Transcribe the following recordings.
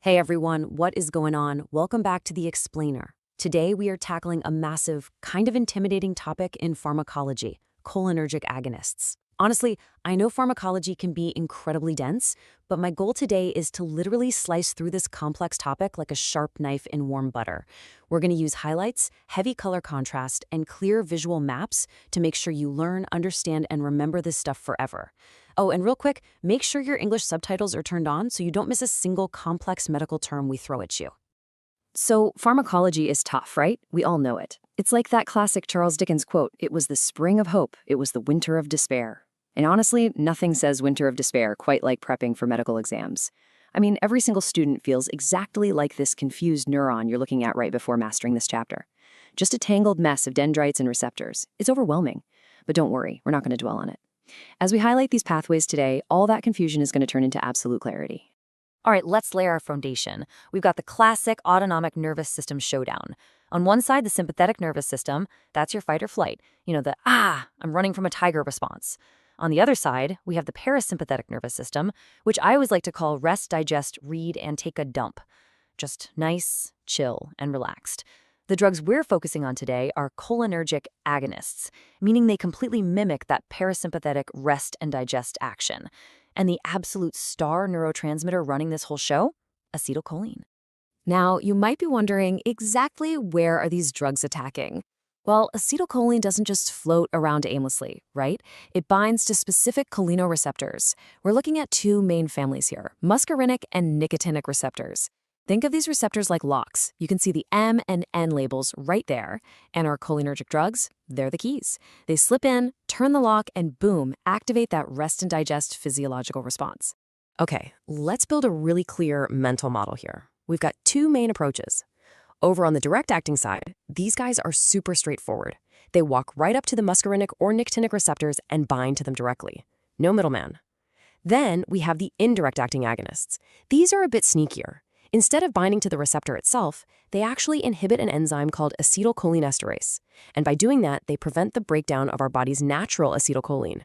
Hey everyone, what is going on? Welcome back to The Explainer. Today we are tackling a massive, kind of intimidating topic in pharmacology, cholinergic agonists. Honestly, I know pharmacology can be incredibly dense, but my goal today is to literally slice through this complex topic like a sharp knife in warm butter. We're going to use highlights, heavy color contrast, and clear visual maps to make sure you learn, understand, and remember this stuff forever. Oh, and real quick, make sure your English subtitles are turned on so you don't miss a single complex medical term we throw at you. So, pharmacology is tough, right? We all know it. It's like that classic Charles Dickens quote, "It was the spring of hope, it was the winter of despair." And honestly, nothing says winter of despair quite like prepping for medical exams. I mean, every single student feels exactly like this confused neuron you're looking at right before mastering this chapter. Just a tangled mess of dendrites and receptors. It's overwhelming. But don't worry, we're not going to dwell on it. As we highlight these pathways today, all that confusion is going to turn into absolute clarity. All right, let's lay our foundation. We've got the classic autonomic nervous system showdown. On one side, the sympathetic nervous system, that's your fight or flight. You know, I'm running from a tiger response. On the other side, we have the parasympathetic nervous system, which I always like to call rest, digest, read, and take a dump. Just nice, chill, and relaxed. The drugs we're focusing on today are cholinergic agonists, meaning they completely mimic that parasympathetic rest and digest action. And the absolute star neurotransmitter running this whole show? Acetylcholine. Now, you might be wondering, exactly where are these drugs attacking? Well, acetylcholine doesn't just float around aimlessly, right? It binds to specific cholinereceptors. We're looking at two main families here, muscarinic and nicotinic receptors. Think of these receptors like locks. You can see the M and N labels right there. And our cholinergic drugs, they're the keys. They slip in, turn the lock, and boom, activate that rest and digest physiological response. Okay, let's build a really clear mental model here. We've got two main approaches. Over on the direct-acting side, these guys are super straightforward. They walk right up to the muscarinic or nicotinic receptors and bind to them directly. No middleman. Then we have the indirect-acting agonists. These are a bit sneakier. Instead of binding to the receptor itself, they actually inhibit an enzyme called acetylcholinesterase. And by doing that, they prevent the breakdown of our body's natural acetylcholine.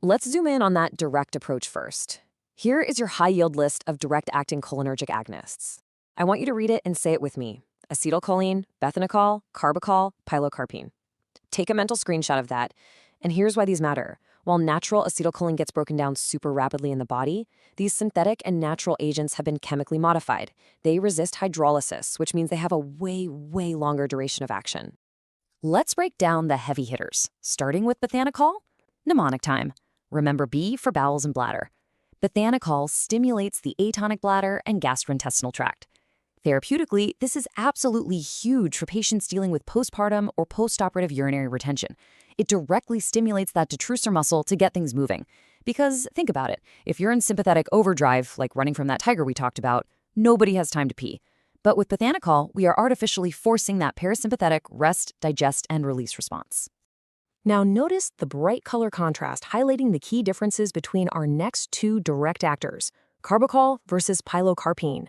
Let's zoom in on that direct approach first. Here is your high-yield list of direct-acting cholinergic agonists. I want you to read it and say it with me. Acetylcholine, Bethanechol, Carbachol, Pilocarpine. Take a mental screenshot of that. And here's why these matter. While natural acetylcholine gets broken down super rapidly in the body, these synthetic and natural agents have been chemically modified. They resist hydrolysis, which means they have a way longer duration of action. Let's break down the heavy hitters, starting with Bethanechol. Mnemonic time. Remember B for bowels and bladder. Bethanechol stimulates the atonic bladder and gastrointestinal tract. Therapeutically, this is absolutely huge for patients dealing with postpartum or postoperative urinary retention. It directly stimulates that detrusor muscle to get things moving. Because think about it, if you're in sympathetic overdrive, like running from that tiger we talked about, nobody has time to pee. But with Bethanechol, we are artificially forcing that parasympathetic rest, digest, and release response. Now notice the bright color contrast highlighting the key differences between our next two direct actors, Carbachol versus Pilocarpine.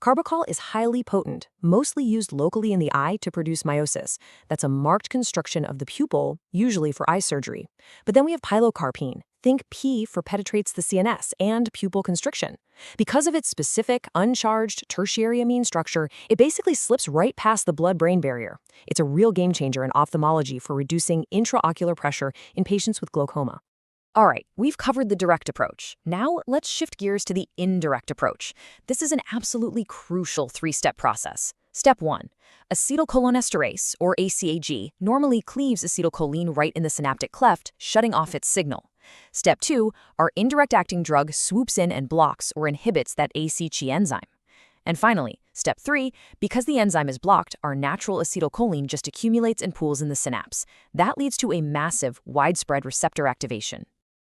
Carbachol is highly potent, mostly used locally in the eye to produce meiosis. That's a marked constriction of the pupil, usually for eye surgery. But then we have Pilocarpine. Think P for penetrates the CNS and pupil constriction. Because of its specific, uncharged tertiary amine structure, it basically slips right past the blood-brain barrier. It's a real game changer in ophthalmology for reducing intraocular pressure in patients with glaucoma. All right, we've covered the direct approach. Now let's shift gears to the indirect approach. This is an absolutely crucial three-step process. Step 1. Acetylcholinesterase, or ACAG, normally cleaves acetylcholine right in the synaptic cleft, shutting off its signal. Step 2. Our indirect-acting drug swoops in and blocks or inhibits that ACG enzyme. And finally, step 3, because the enzyme is blocked, our natural acetylcholine just accumulates and pools in the synapse. That leads to a massive, widespread receptor activation.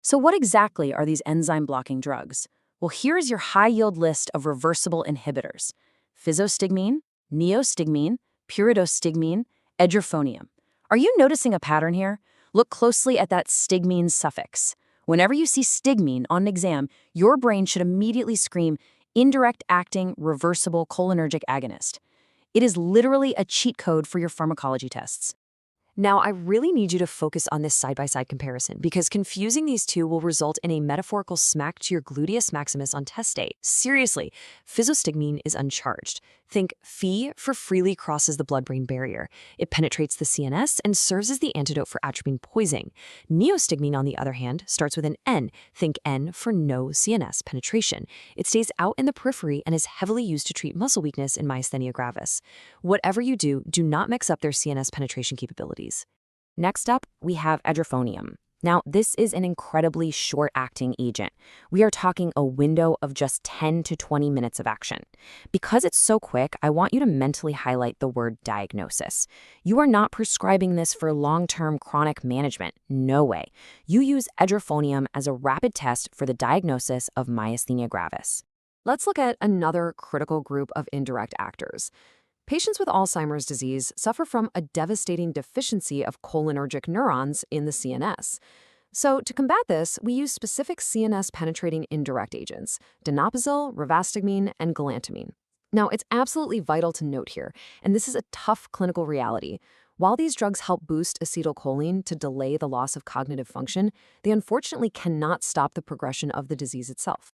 So what exactly are these enzyme-blocking drugs? Well, here's your high-yield list of reversible inhibitors. Physostigmine, Neostigmine, Pyridostigmine, Edrophonium. Are you noticing a pattern here? Look closely at that stigmine suffix. Whenever you see stigmine on an exam, your brain should immediately scream indirect-acting reversible cholinergic agonist. It is literally a cheat code for your pharmacology tests. Now, I really need you to focus on this side-by-side comparison because confusing these two will result in a metaphorical smack to your gluteus maximus on test day. Seriously, physostigmine is uncharged. Think Phi for freely crosses the blood-brain barrier. It penetrates the CNS and serves as the antidote for atropine poisoning. Neostigmine, on the other hand, starts with an N. Think N for no CNS penetration. It stays out in the periphery and is heavily used to treat muscle weakness in myasthenia gravis. Whatever you do, do not mix up their CNS penetration capabilities. Next up, we have edrophonium. Now, this is an incredibly short-acting agent. We are talking a window of just 10 to 20 minutes of action. Because it's so quick, I want you to mentally highlight the word diagnosis. You are not prescribing this for long-term chronic management. No way. You use edrophonium as a rapid test for the diagnosis of myasthenia gravis. Let's look at another critical group of indirect actors. Patients with Alzheimer's disease suffer from a devastating deficiency of cholinergic neurons in the CNS. So to combat this, we use specific CNS-penetrating indirect agents, donepezil, rivastigmine, and galantamine. Now, it's absolutely vital to note here, and this is a tough clinical reality. While these drugs help boost acetylcholine to delay the loss of cognitive function, they unfortunately cannot stop the progression of the disease itself.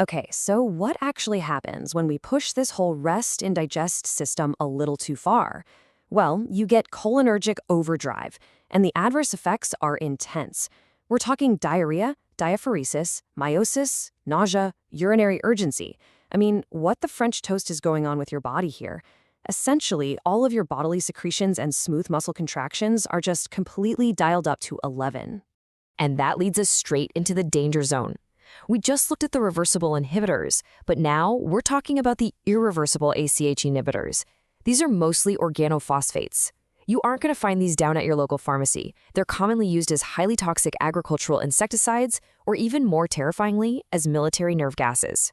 Okay, so what actually happens when we push this whole rest and digest system a little too far? Well, you get cholinergic overdrive, and the adverse effects are intense. We're talking diarrhea, diaphoresis, meiosis, nausea, urinary urgency. I mean, what the French toast is going on with your body here? Essentially, all of your bodily secretions and smooth muscle contractions are just completely dialed up to 11. And that leads us straight into the danger zone. We just looked at the reversible inhibitors, but now we're talking about the irreversible ACH inhibitors. These are mostly organophosphates. You aren't going to find these down at your local pharmacy. They're commonly used as highly toxic agricultural insecticides, or even more terrifyingly, as military nerve gases.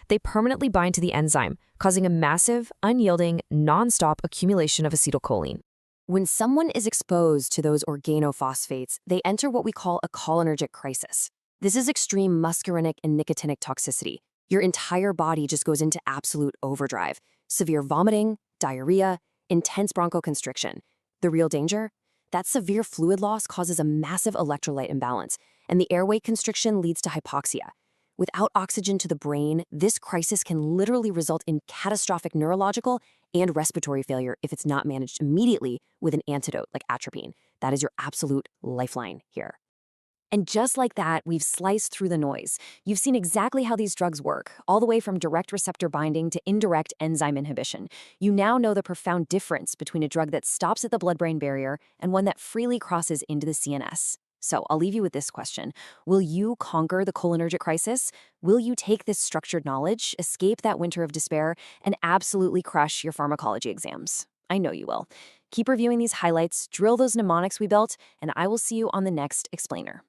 They permanently bind to the enzyme, causing a massive, unyielding, non-stop accumulation of acetylcholine. When someone is exposed to those organophosphates, they enter what we call a cholinergic crisis. This is extreme muscarinic and nicotinic toxicity. Your entire body just goes into absolute overdrive. Severe vomiting, diarrhea, intense bronchoconstriction. The real danger? That severe fluid loss causes a massive electrolyte imbalance, and the airway constriction leads to hypoxia. Without oxygen to the brain, this crisis can literally result in catastrophic neurological and respiratory failure if it's not managed immediately with an antidote like atropine. That is your absolute lifeline here. And just like that, we've sliced through the noise. You've seen exactly how these drugs work, all the way from direct receptor binding to indirect enzyme inhibition. You now know the profound difference between a drug that stops at the blood-brain barrier and one that freely crosses into the CNS. So I'll leave you with this question. Will you conquer the cholinergic crisis? Will you take this structured knowledge, escape that winter of despair, and absolutely crush your pharmacology exams? I know you will. Keep reviewing these highlights, drill those mnemonics we built, and I will see you on the next explainer.